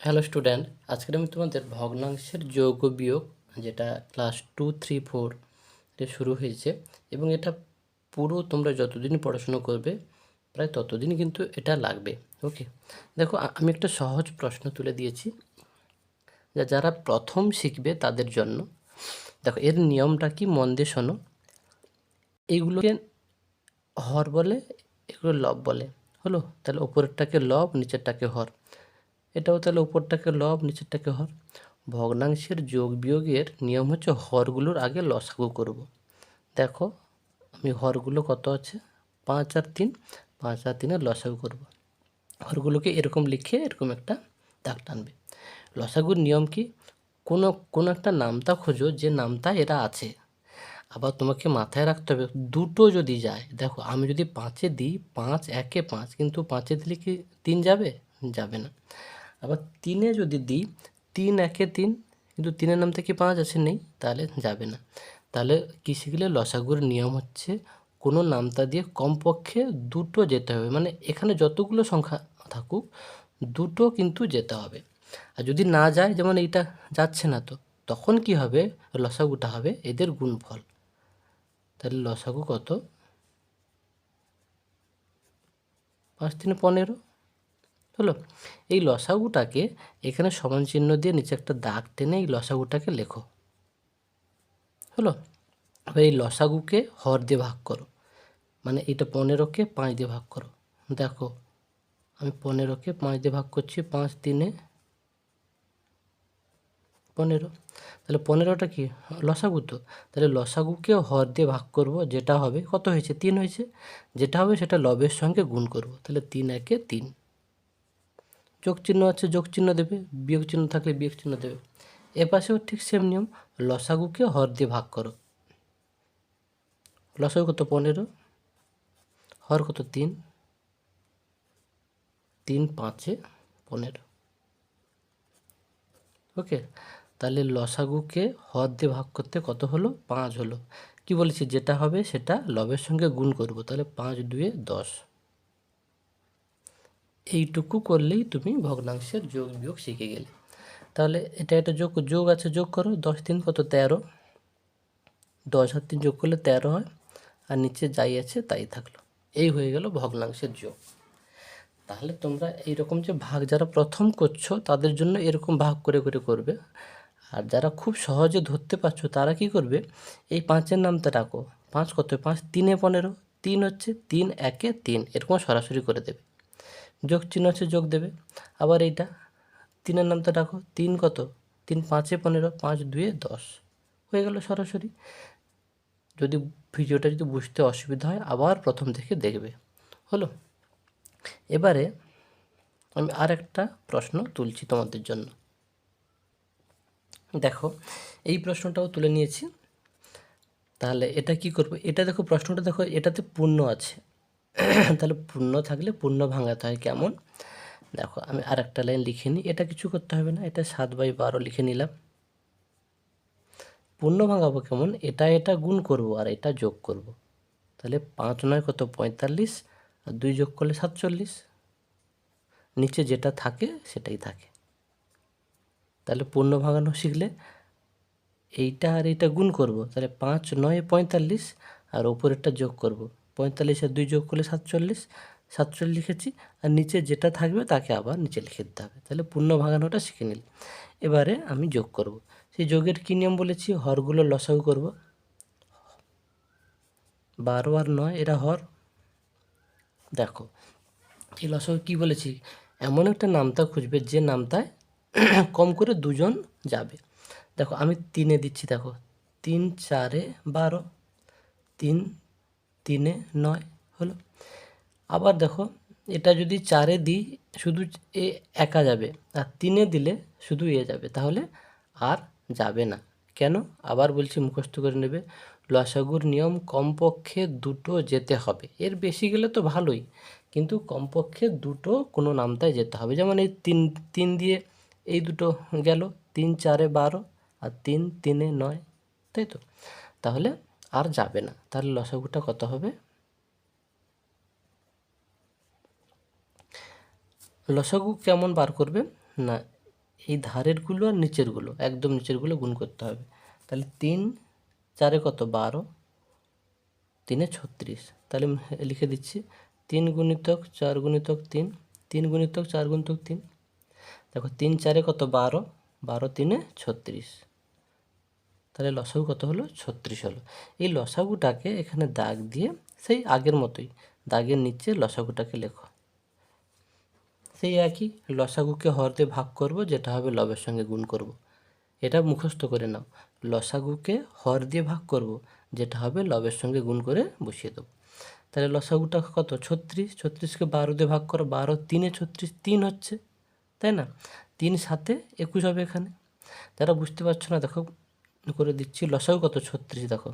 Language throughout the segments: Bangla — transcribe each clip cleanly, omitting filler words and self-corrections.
হ্যালো স্টুডেন্ট, আজকে আমি তোমাদের ভগ্নাংশের যোগ ও বিয়োগ যেটা ক্লাস 2, 3, 4 শুরু হয়েছে এবং এটা পুরো তোমরা যতদিন পড়াশুনো করবে প্রায় ততদিন কিন্তু এটা লাগবে। ওকে, দেখো আমি একটা সহজ প্রশ্ন তুলে দিয়েছি যারা প্রথম শিখবে তাদের জন্য। দেখো এর নিয়মটা কি, মন দিয়ে শোনো। এইগুলোকে হর বলে, এগুলো লব বলে। হলো, তাহলে ওপরেরটাকে লব, নিচেরটাকে হর। এটাও তাহলে উপরটাকে লব, নিচেরটাকে হর। ভগ্নাংশের যোগ বিয়োগের নিয়ম হচ্ছে হরগুলোর আগে লসাগু করব। দেখো আমি হরগুলো কত আছে, 5 আর 3, 5 আর 3-এর লসাগু করব। হরগুলোকে এরকম লিখে এরকম একটা দাগ টানবে। লসাগুর নিয়ম কি, কোনো কোনো একটা নামতা খোঁজো যে নামতা এরা আছে। আবার তোমাকে মাথায় রাখতে হবে দুটো যদি যায়, দেখো আমি যদি 5-এ দিই 5 একে 5, কিন্তু 5-এ দিলে কি 3 যাবে? যাবে না। আবার 3-এ যদি দিই 3 একে 3, কিন্তু 3-এর নাম থেকে 5 আছে, নেই, তাহলে যাবে না। তাহলে কি শিখলে, লসাগুর নিয়ম হচ্ছে কোনো নামতা দিয়ে কমপক্ষে দুটো যেতে হবে, মানে এখানে যতগুলো সংখ্যা থাকুক দুটো কিন্তু যেতে হবে। আর যদি না যায়, যেমন এইটা যাচ্ছে না, তো তখন কি হবে, লসাগুটা হবে এদের গুণফল। তাহলে লসাগু কত, 5 × 3 = 15। হলো, এই লসাগুটাকে এখানে সমান চিহ্ন দিয়ে নিচে একটা দাগ টেনে এই লসাগুটাকে লেখো। হলো, এবার এই লসাগুকে হর দিয়ে ভাগ করো, মানে এটা 15-কে 5 দিয়ে ভাগ করো। দেখো আমি 15-কে 5 দিয়ে ভাগ করছি, 5 × 3 = 15। তাহলে 15টা কি লসাগু, তো তাহলে লসাগুকে হর দিয়ে ভাগ করব, যেটা হবে কত হয়েছে, 3 হয়েছে। যেটা হবে সেটা লবের সঙ্গে গুণ করব, তাহলে 3 একে 3। যোগ চিহ্ন আছে, যোগ চিহ্ন দেবে, বিয়োগ চিহ্ন থাকলে বিয়োগ চিহ্ন দেবে। এ পাশেও ঠিক সেম নিয়ম, লসাগুকে হর দিয়ে ভাগ করো। লসাগু কত, 15, হর কত 3, 3 × 5 = 15। ওকে, তাহলে লসাগুকে হর দিয়ে ভাগ করতে কত হলো, 5 হলো। কি বলেছি, যেটা হবে সেটা লবের সঙ্গে গুণ করব, তাহলে 5 × 2 = 10। এইটুকু করলেই তুমি ভগ্নাংশের যোগ বিয়োগ শিখে গেলে। তাহলে এটা যোগ যোগ আছে, যোগ করো। 10 × 3 = 13, 10 আর 3 যোগ করলে 13 হয়, আর নিচে যাই আছে তাই থাকলো। এই হয়ে গেল ভগ্নাংশের যোগ। তাহলে তোমরা এইরকম যে ভাগ যারা প্রথম করছো তাদের জন্য এরকম ভাগ করে করে করবে। আর যারা খুব সহজে ধরতে পারছো তারা কি করবে, এই 5-এর নামটা রাখো। 5 কত, 5 × 3 = 15, 3 হচ্ছে, 3 একে 3, এরকম সরাসরি করে দেবে। যোগ চিহ্ন আছে, যোগ দেবে। আবার এইটা 3-এর নামটা রাখো, 3 কত, 3 × 5 = 15, 5 × 2 = 10, হয়ে গেল সরাসরি। যদি ভিডিওটা যদি বুঝতে অসুবিধা হয় আবার প্রথম থেকে দেখবে। হলো, এবারে আমি আর একটা প্রশ্ন তুলছি তোমাদের জন্য। দেখো এই প্রশ্নটাও তুলে নিয়েছি। তাহলে এটা কি করব, এটা দেখো প্রশ্নটা দেখো, এটাতে পূর্ণ আছে। তাহলে পূর্ণ থাকলে পূর্ণ ভাঙাতে হয় কেমন, দেখো আমি আর একটা লাইন লিখে নিই। এটা কিছু করতে হবে না, এটা 7/12 লিখে নিলাম। পূর্ণ ভাঙাবো কেমন, এটা গুণ করব আর এটা যোগ করব। তাহলে 5 × 9 = কত, 45, আর 2 যোগ করলে 47। নিচে যেটা থাকে সেটাই থাকে। তাহলে পূর্ণ ভাঙানো শিখলে এইটা আর এইটা গুণ করব, তাহলে 5 × 9 = 45, আর ওপরেরটা যোগ করব। 45 আর 2 যোগ করলে 47, 47 লিখেছি, আর নিচে যেটা থাকবে তাকে আবার নিচে লিখে দিতে হবে। তাহলে পূর্ণ ভাঙানোটা শিখে নিল। এবারে আমি যোগ করব। সেই যোগের কী নিয়ম বলেছি, হরগুলো লসাগু করব। 12 আর 9 এরা হর। দেখো এই লসাগু কী বলেছি, এমন একটা নামতা খুঁজবে যে নামতায় কম করে দুজন যাবে। দেখো আমি 3-এ দিচ্ছি, দেখো 3 × 4 = 12, 3 × 3 = 9 হলো। আবার দেখো এটা যদি 4-এ দিই শুধু এ একা যাবে, আর 3-এ দিলে শুধু এ যাবে, তাহলে আর যাবে না। কেন, আবার বলছি মুখস্থ করে নেবে। লসাগুর নিয়ম কমপক্ষে দুটো যেতে হবে, এর বেশি গেলে তো ভালোই, কিন্তু কমপক্ষে দুটো কোনো নামতায় যেতে হবে। যেমন এই 3 দিয়ে এই দুটো গেল, 3 × 4 = 12, আর 3 × 3 = 9, তাই তো। তাহলে আর যাবে না। তাহলে লসাগুটা কত হবে, লসাগু কেমন বার করবে না, এই ধারেরগুলো আর নিচেরগুলো, একদম নিচেরগুলো গুণ করতে হবে। তাহলে 3 4 কত 12, 3 36। তাহলে লিখে দিচ্ছি 3 গুণিতক 4 গুণিতক 3, 3 গুণিতক 4 গুণিতক 3। দেখো 3 4 কত 12, 12 3 36। তাহলে লসাগু কত হলো 36 হলো। এই লসাগুটাকে এখানে দাগ দিয়ে সেই আগের মতোই দাগের নিচে লসাগুটাকে লেখো। সেই একই লসাগুকে হর দিয়ে ভাগ করব, যেটা হবে লবের সঙ্গে গুণ করব। এটা মুখস্থ করে নাও, লসাগুকে হর দিয়ে ভাগ করব, যেটা হবে লবের সঙ্গে গুণ করে বসিয়ে দেবো। তাহলে লসাগুটা কত 36, 36কে 12 দিয়ে ভাগ করো, 12 3 36, 3 হচ্ছে, তাই না? 3 7 21 হবে এখানে। যারা বুঝতে পারছো না দেখো করে দিচ্ছি, লসাগু কত 36। দেখো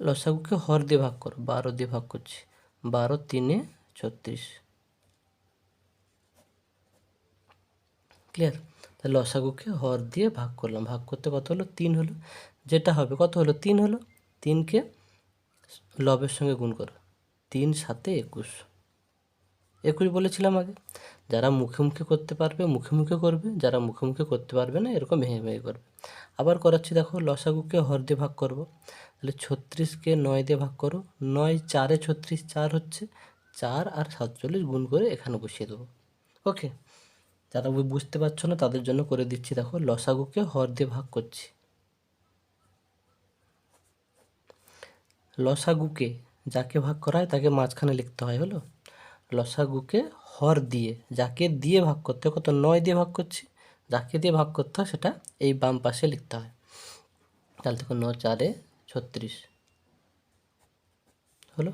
লসাগুকে হর দিয়ে ভাগ করো, 12 দিয়ে ভাগ করছি, 12 3 36। ক্লিয়ার? তাহলে লসাগুকে হর দিয়ে ভাগ করলাম, ভাগ করতে কত হলো 3 হলো, যেটা হবে কত হলো 3 হলো। 3কে লবের সঙ্গে গুণ করো, 3 7 21, 21 বলেছিলাম আগে। যারা মুখে মুখে করতে পারবে মুখে মুখে করবে, যারা মুখে মুখে করতে পারবে না এরকম ভেঙে ভেঙে করবে। আবার করাচ্ছি দেখো, লসাগুকে হর দিয়ে ভাগ করব, তাহলে 36কে 9 দিয়ে ভাগ করো, 9 4 36, 4 হচ্ছে, 4 আর 47 গুণ করে এখানে বসিয়ে দেবো। ওকে, যারা বুঝতে পারছো না তাদের জন্য করে দিচ্ছি। দেখো লসাগুকে হর দিয়ে ভাগ করছি, লসাগুকে যাকে ভাগ করা হয় তাকে মাঝখানে লিখতে হয়, হলো লসাগুকে হর দিয়ে, যাকে দিয়ে ভাগ করতে হয়, কত 9 দিয়ে ভাগ করছি, যাকে দিয়ে ভাগ করতে হয় সেটা এই বাম পাশে লিখতে হয়। তাহলে দেখো 9 4 36 হলো,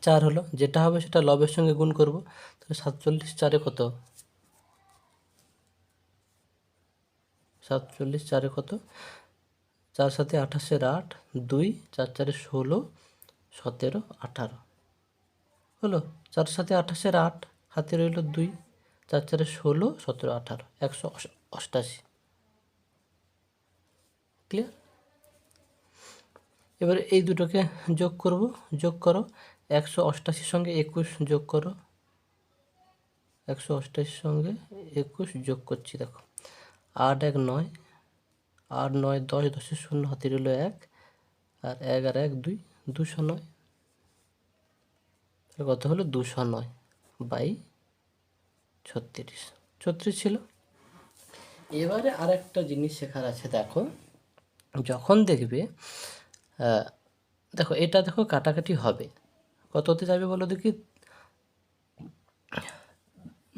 4 হলো, যেটা হবে সেটা লবের সঙ্গে গুণ করব। তাহলে 47 4 কত, 47 4 কত, 4 7 28 8, 2 4 4 16 17 18 হলো। 4 7 28 8, হাতে রইল 2, 4 4 16 17 18, 188। ক্লিয়ার? এবারে এই দুটোকে যোগ করব, যোগ করো, 188 সঙ্গে 21 যোগ করো, 188 সঙ্গে 21 যোগ করছি। দেখো 8 1 9, 8 9 10, 10 শূন্য, হাতে রইল 1, আর 1 আর 1 2, 209। কত হলো 209 বাই 36, 36 ছিল। এবারে আর একটা জিনিস শেখার আছে। দেখো যখন দেখবে দেখো এটা দেখো কাটাকাটি হবে, কত হতে যাবে বলো দেখি?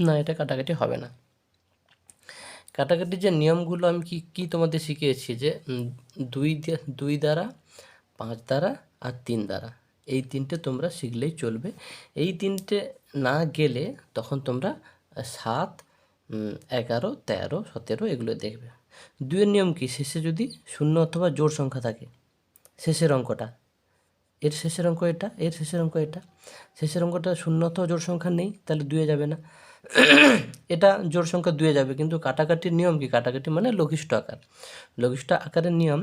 না, এটা কাটাকাটি হবে না। কাটাকাটির যে নিয়মগুলো আমি কি তোমাদের শিখিয়েছি, যে 2 দ্বারা, 5 দ্বারা আর 3 দ্বারা, এই 3টে তোমরা শিখলেই চলবে। এই 3টে না গেলে তখন তোমরা 7 11 13 17 এগুলো দেখবে। 2-এর নিয়ম কি, শেষে যদি শূন্য অথবা জোড় সংখ্যা থাকে, শেষের অঙ্কটা, এর শেষের অঙ্ক এটা, এর শেষের অঙ্ক এটা, শেষের অঙ্কটা শূন্য অথবা জোড় সংখ্যা নেই, তাহলে 2-এ যাবে না। এটা জোড় সংখ্যা 2-এ যাবে। কিন্তু কাটাকাটির নিয়ম কি, কাটাকাটি মানে লঘিষ্ঠ আকার, লঘিষ্ঠ আকারের নিয়ম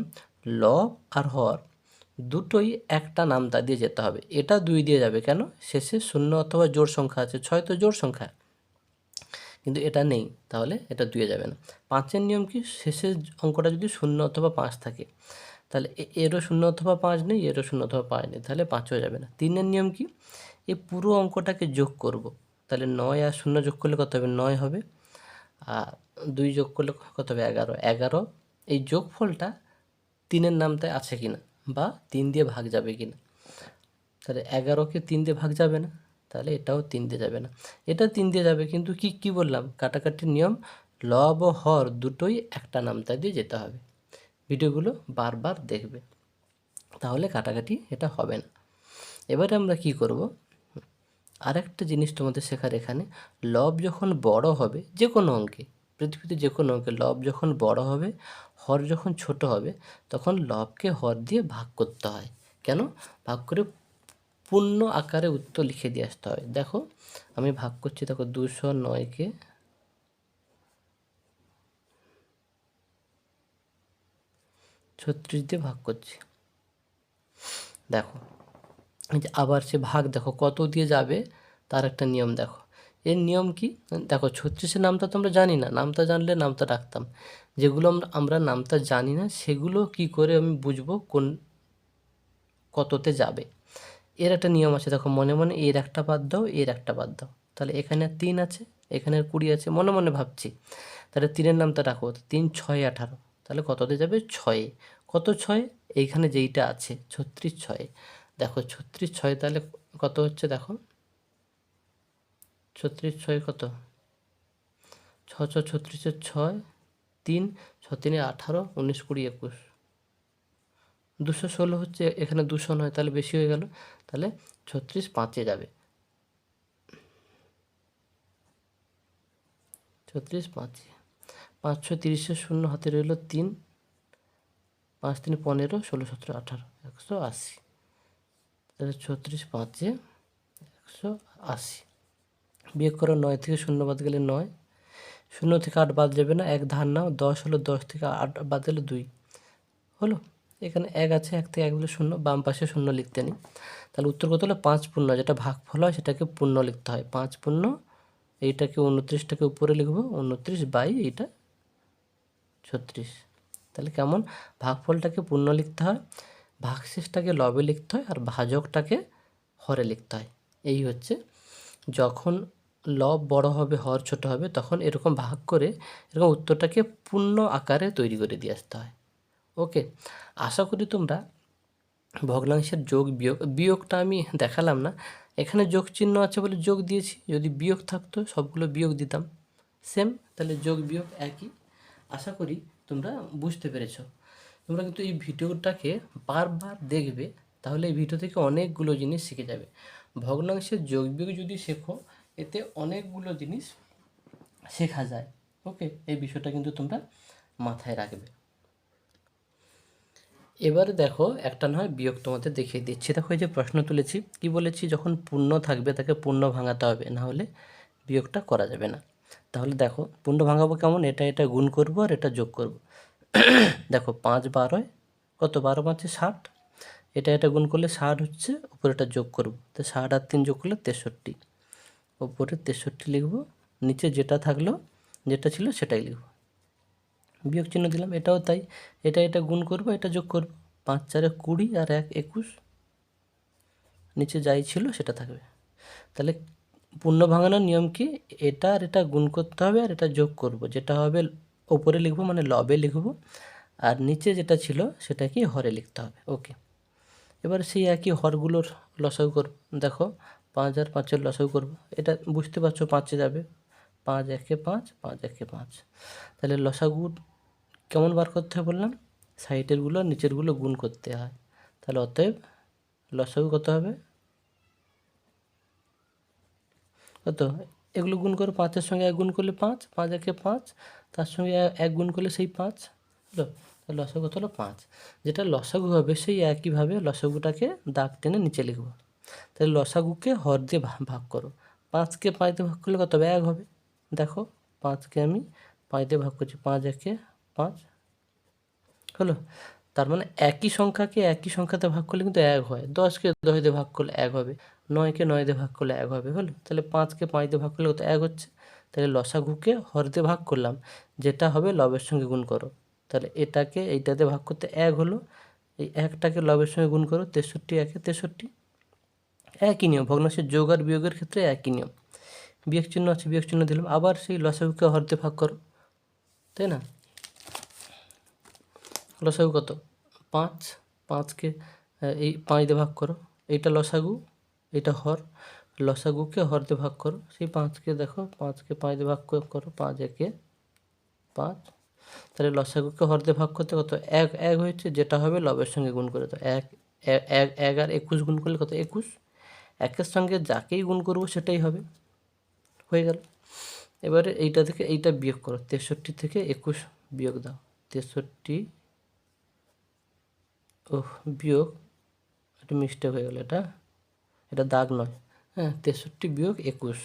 লব আর হর দুটোই একটা নামতা দিয়ে যেতে হবে। এটা 2 দিয়ে যাবে, কেন? শেষে শূন্য অথবা জোড় সংখ্যা আছে, 6 তো জোড় সংখ্যা, কিন্তু এটা নেই, তাহলে এটা 2-এ যাবে না। 5-এর নিয়ম কি, শেষের অঙ্কটা যদি 0 অথবা 5 থাকে, তাহলে এরও 0 অথবা 5 নেই, এরও 0 অথবা 5 নেই, তাহলে 5-ও যাবে না। 3-এর নিয়ম কি, এই পুরো অঙ্কটাকে যোগ করব, তাহলে 9 আর 0 যোগ করলে কত হবে, 9 হবে, আর 2 যোগ করলে কত হবে, 11, 11। এই যোগফলটা 3-এর নামটায় আছে কিনা, বা 3 দিয়ে ভাগ যাবে কিনা, তাহলে 11কে 3 দিয়ে ভাগ যাবে না, তাহলে এটাও 3 দিয়ে যাবে না, এটা 3 দিয়ে যাবে। কিন্তু কি বললাম, কাটাকাটির নিয়ম লব ও হর দুটোই একটা নামতা দিয়ে যেতে হবে। ভিডিওগুলো বারবার দেখবে, তাহলে কাটাকাটি এটা হবে না। এবারে আমরা কি করব, আরেকটা জিনিস তোমাদের শেখার এখানে, লব যখন বড় হবে যে কোনো অঙ্কে, পৃথিবীতে যে কোনো অঙ্কে লব যখন বড় হবে, হর যখন ছোট হবে, তখন লবকে হর দিয়ে ভাগ করতে হয়। কেন? ভাগ করে পূর্ণ আকারে উত্তর লিখে দিয়ে আসতে হয়। দেখো আমি ভাগ করছি, দেখো 209কে 36 দিয়ে ভাগ করছি। দেখো এই যে আবার সে ভাগ, দেখো কত দিয়ে যাবে তার একটা নিয়ম দেখো, এর নিয়ম কি? দেখো 36-এর নামটা তো আমরা জানি না, নামটা জানলে নামটা রাখতাম। যেগুলো আমরা নামটা জানি না সেগুলো কি করে আমি বুঝবো কোন কততে যাবে? এর একটা নিয়ম আছে, দেখো মনে মনে এর একটা বাদ দাও, এর একটা বাদ দাও। তাহলে এখানে 3 আছে, এখানে 20 আছে, মনে মনে ভাবছি। তাহলে 3-এর নামটা রাখো, 3 6 18, তাহলে কততে যাবে? 6-এ। কত 6? এইখানে যেইটা আছে 36 6-এ। দেখো 36 6 তাহলে কত হচ্ছে দেখো, 36 6 কত? 6 6 36-এর 6, 3 6 3 18, 19 20 21, 216 হচ্ছে, এখানে 200 নয়, তাহলে বেশি হয়ে গেল। তাহলে 36 5-এ যাবে, 36 5-এ। 5 6 30-এর 0 হাতে রইল 3, 5 3 15, 16 17 18, 180। তাহলে 36 5-এ 180। বিয়োগ করো, 9 থেকে 0 বাদ গেলে 9, 0 থেকে 8 বাদ যাবে না, 1 ধার নাও, 10 হলো, 10 থেকে 8 বাদ গেলে 2 হলো। এখানে 1 আছে, 1 থেকে 1 দিলে 0, বাম পাশে 0 লিখতে নেই। তাহলে উত্তর কত হলো? 5 পূর্ণ, যেটা ভাগফল হয় সেটাকে পূর্ণ লিখতে হয়। 5 পূর্ণ, এইটাকে 29টাকে উপরে লিখবো, 29 বাই এইটা 36। তাহলে কেমন? ভাগফলটাকে পূর্ণ লিখতে হয়, ভাগশেষটাকে লবে লিখতে হয়, আর ভাজকটাকে হরে লিখতে হয়। এই হচ্ছে, যখন লব বড় হবে হর ছোট হবে তখন এরকম ভাগ করে এরকম উত্তরটাকে পূর্ণ আকারে তৈরি করে দিয়ে আসতে হয়। ওকে, আশা করি তোমরা ভগ্নাংশের যোগ বিয়োগ, বিয়োগটা আমি দেখালাম না, এখানে যোগ চিহ্ন আছে বলে যোগ দিয়েছি, যদি বিয়োগ থাকতো সবগুলো বিয়োগ দিতাম, সেম। তাহলে যোগ বিয়োগ একই। আশা করি তোমরা বুঝতে পেরেছো। তোমরা কিন্তু এই ভিডিওটাকে বারবার দেখবে, তাহলে এই ভিডিও থেকে অনেকগুলো জিনিস শিখে যাবে। ভগ্নাংশের যোগ বিয়োগ যদি শেখো, এতে অনেকগুলো জিনিস শেখা যায়। ওকে, এই বিষয়টা কিন্তু তোমরা মাথায় রাখবে। এবারে দেখো একটা না হয় বিয়োগ তোমাদের দেখিয়ে দিচ্ছি। দেখো এই যে প্রশ্ন তুলেছি, কি বলেছি? যখন পূর্ণ থাকবে তাকে পূর্ণ ভাঙাতে হবে, না হলে বিয়োগটা করা যাবে না। তাহলে দেখো পূর্ণ ভাঙাবো কেমন? এটা গুণ করব আর এটা যোগ করব। দেখো 5 12, কত? 12 5 60, এটা গুণ করলে 60 হচ্ছে, উপরে এটা যোগ করব, তো 60 আর 3 যোগ করলে 63, উপরে 63 লিখব, নিচে যেটা থাকলো, যেটা ছিল সেটাই লিখব, বিয়োগ চিহ্ন দিলাম। এটাও তাই, এটা গুণ করব, এটা যোগ করব, 5 4 20 আর 1 21, নিচে যাই ছিল সেটা থাকবে। তাহলে পূর্ণ ভাঙানোর নিয়ম কি? এটা আর এটা গুণ করতে হবে, আর এটা যোগ করব, যেটা হবে ওপরে লিখব মানে লবে লিখব, আর নিচে যেটা ছিল সেটা কি হরে লিখতে হবে। ওকে, এবার সেই একই হরগুলোর লসাগু করব। দেখো 5 আর 5-এর লসাগু করব, এটা বুঝতে পারছো 5-এ যাবে, 5 1 5, 5 1 5। তাহলে লসাগু কেমন বার করতে হয় বললাম? সাইডেরগুলো নিচেরগুলো গুণ করতে হয়। তাহলে অতএব লসাগু কত হবে? কত? এগুলো গুণ করে, 5-এর সঙ্গে 1 গুণ করলে 5, 5 1 5, তার সঙ্গে 1 গুণ করলে সেই 5 হলো। তাহলে লসাগু কত হলো? 5। যেটা লসাগু হবে সেই একইভাবে লসাগুটাকে দাগ টেনে নিচে লিখব। তাহলে লসাগুকে হর দিয়ে ভাগ করো, 5কে 5 দিয়ে ভাগ করলে কত হবে? 1 হবে। দেখো 5কে আমি 5 দিয়ে ভাগ করছি, 5 1 5 হলো। তার মানে একই সংখ্যাকে একই সংখ্যাতে ভাগ করলে কিন্তু 1 হয়, 10কে 10 দিয়ে ভাগ করলে 1 হবে, 9কে 9 দিয়ে ভাগ করলে 1 হবে, হলো। তাহলে 5কে 5 দিয়ে ভাগ করলে কত? 1 হচ্ছে। তাহলে লসাগুকে হর দিয়ে ভাগ করলাম, যেটা হবে লবের সঙ্গে গুণ করো, তাহলে এটাকে এইটাতে ভাগ করতে 1 হলো, এই 1টাকে লবের সঙ্গে গুণ করো, 63 1 63। একই নিয়ম, ভগ্নাংশের যোগ আর বিয়োগের ক্ষেত্রে একই নিয়ম। বিয়োগ চিহ্ন আছে, বিয়োগ চিহ্ন দিলাম, আবার সেই লসাগুকে হর দিয়ে ভাগ করো, তাই না? লসাগু কত? 5, 5কে এই 5 দিয়ে ভাগ করো, এইটা লসাগু, এইটা হর, লসাগুকে হর দিয়ে ভাগ করো, সেই 5কে দেখো 5কে 5 দিয়ে ভাগ করো, 5 1 5। তাহলে লসাগুকে হর দিয়ে ভাগ করতে কত? 1 1 হয়েছে, যেটা হবে লবের সঙ্গে গুণ করে, তো 1 1 আর 21 গুণ করলে কত? 21। 1-এর সঙ্গে যাকেই গুণ করবো সেটাই হবে, হয়ে গেল। এবারে এইটা থেকে এইটা বিয়োগ করো, 63 থেকে 21 বিয়োগ দাও, 63 বিয়োগ, একটা মিস্টেক হয়ে গেল, এটা দাগ নয়, হ্যাঁ, 63 বিয়োগ 21,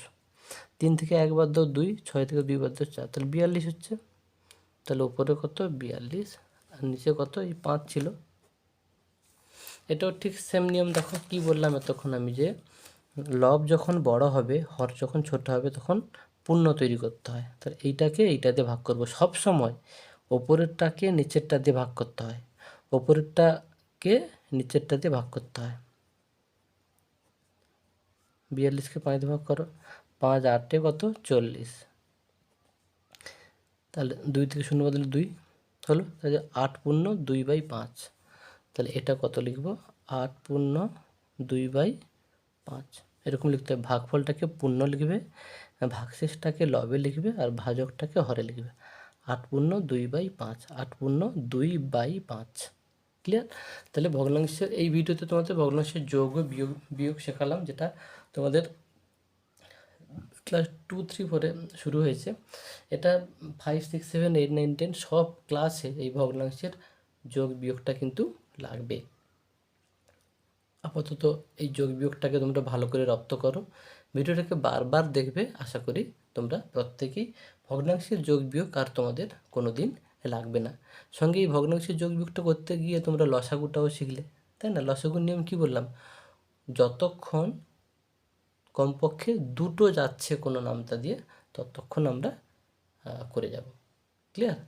3 থেকে 1 বাদ দাও 2, 6 থেকে 2 বাদ দাও 4, তাহলে 42 হচ্ছে। তাহলে উপরে কত? 42, আর নিচে কত? এই 5 ছিল। এটাও ঠিক সেম নিয়ম। দেখো কি বললাম এতক্ষণ আমি, যে লব যখন বড় হবে, হর যখন ছোট হবে, তখন পূর্ণ তৈরি করতে হয়। তাহলে এইটাকে এইটা দিয়ে ভাগ করব। সব সময় ওপরেরটাকে নিচেরটা দিয়ে ভাগ করতে হয়, ওপরেরটাকে নিচেরটা দিয়ে ভাগ করতে হয়। 42কে 5 দিয়ে ভাগ করো, 5 8 কত 40। তাহলে 2 থেকে 0 বদলে 2 হলো, তাহলে 8 পূর্ণ 2/5। তাহলে এটা কত লিখব, 8 পূর্ণ 2/5 এরকম লিখতে হবে। ভাগফলটাকে পূর্ণ লিখবে, ভাগশেষটাকে লবে লিখবে, আর ভাজকটাকে হরে লিখবে। 8 পূর্ণ 2/5, 8 পূর্ণ 2/5। ক্লিয়ার? তাহলে ভগ্নাংশের এই ভিডিওতে তোমাদের ভগ্নাংশের যোগ ও বিয়োগ শেখালাম, যেটা তোমাদের ক্লাস 2 3 4-এ শুরু হয়েছে। এটা 5 6 7 8 9 10 সব ক্লাসে এই ভগ্নাংশের যোগ বিয়োগটা কিন্তু লাগবে। আপাতত এই যোগ বিয়োগটাকে তোমরা ভালো করে রপ্ত করো, ভিডিওটাকে বারবার দেখবে। আশা করি তোমরা প্রত্যেকেই ভগ্নাংশের যোগ বিয়োগ আর তোমাদের কোনো দিন লাগবে না। সঙ্গে এই ভগ্নাংশের যোগ বিয়োগটা করতে গিয়ে তোমরা লসাগুটাও শিখলে, তাই না? লসাগুর নিয়ম কি বললাম, যতক্ষণ কমপক্ষে দুটো যাচ্ছে কোনো নামতা দিয়ে, ততক্ষণ আমরা করে যাব। ক্লিয়ার?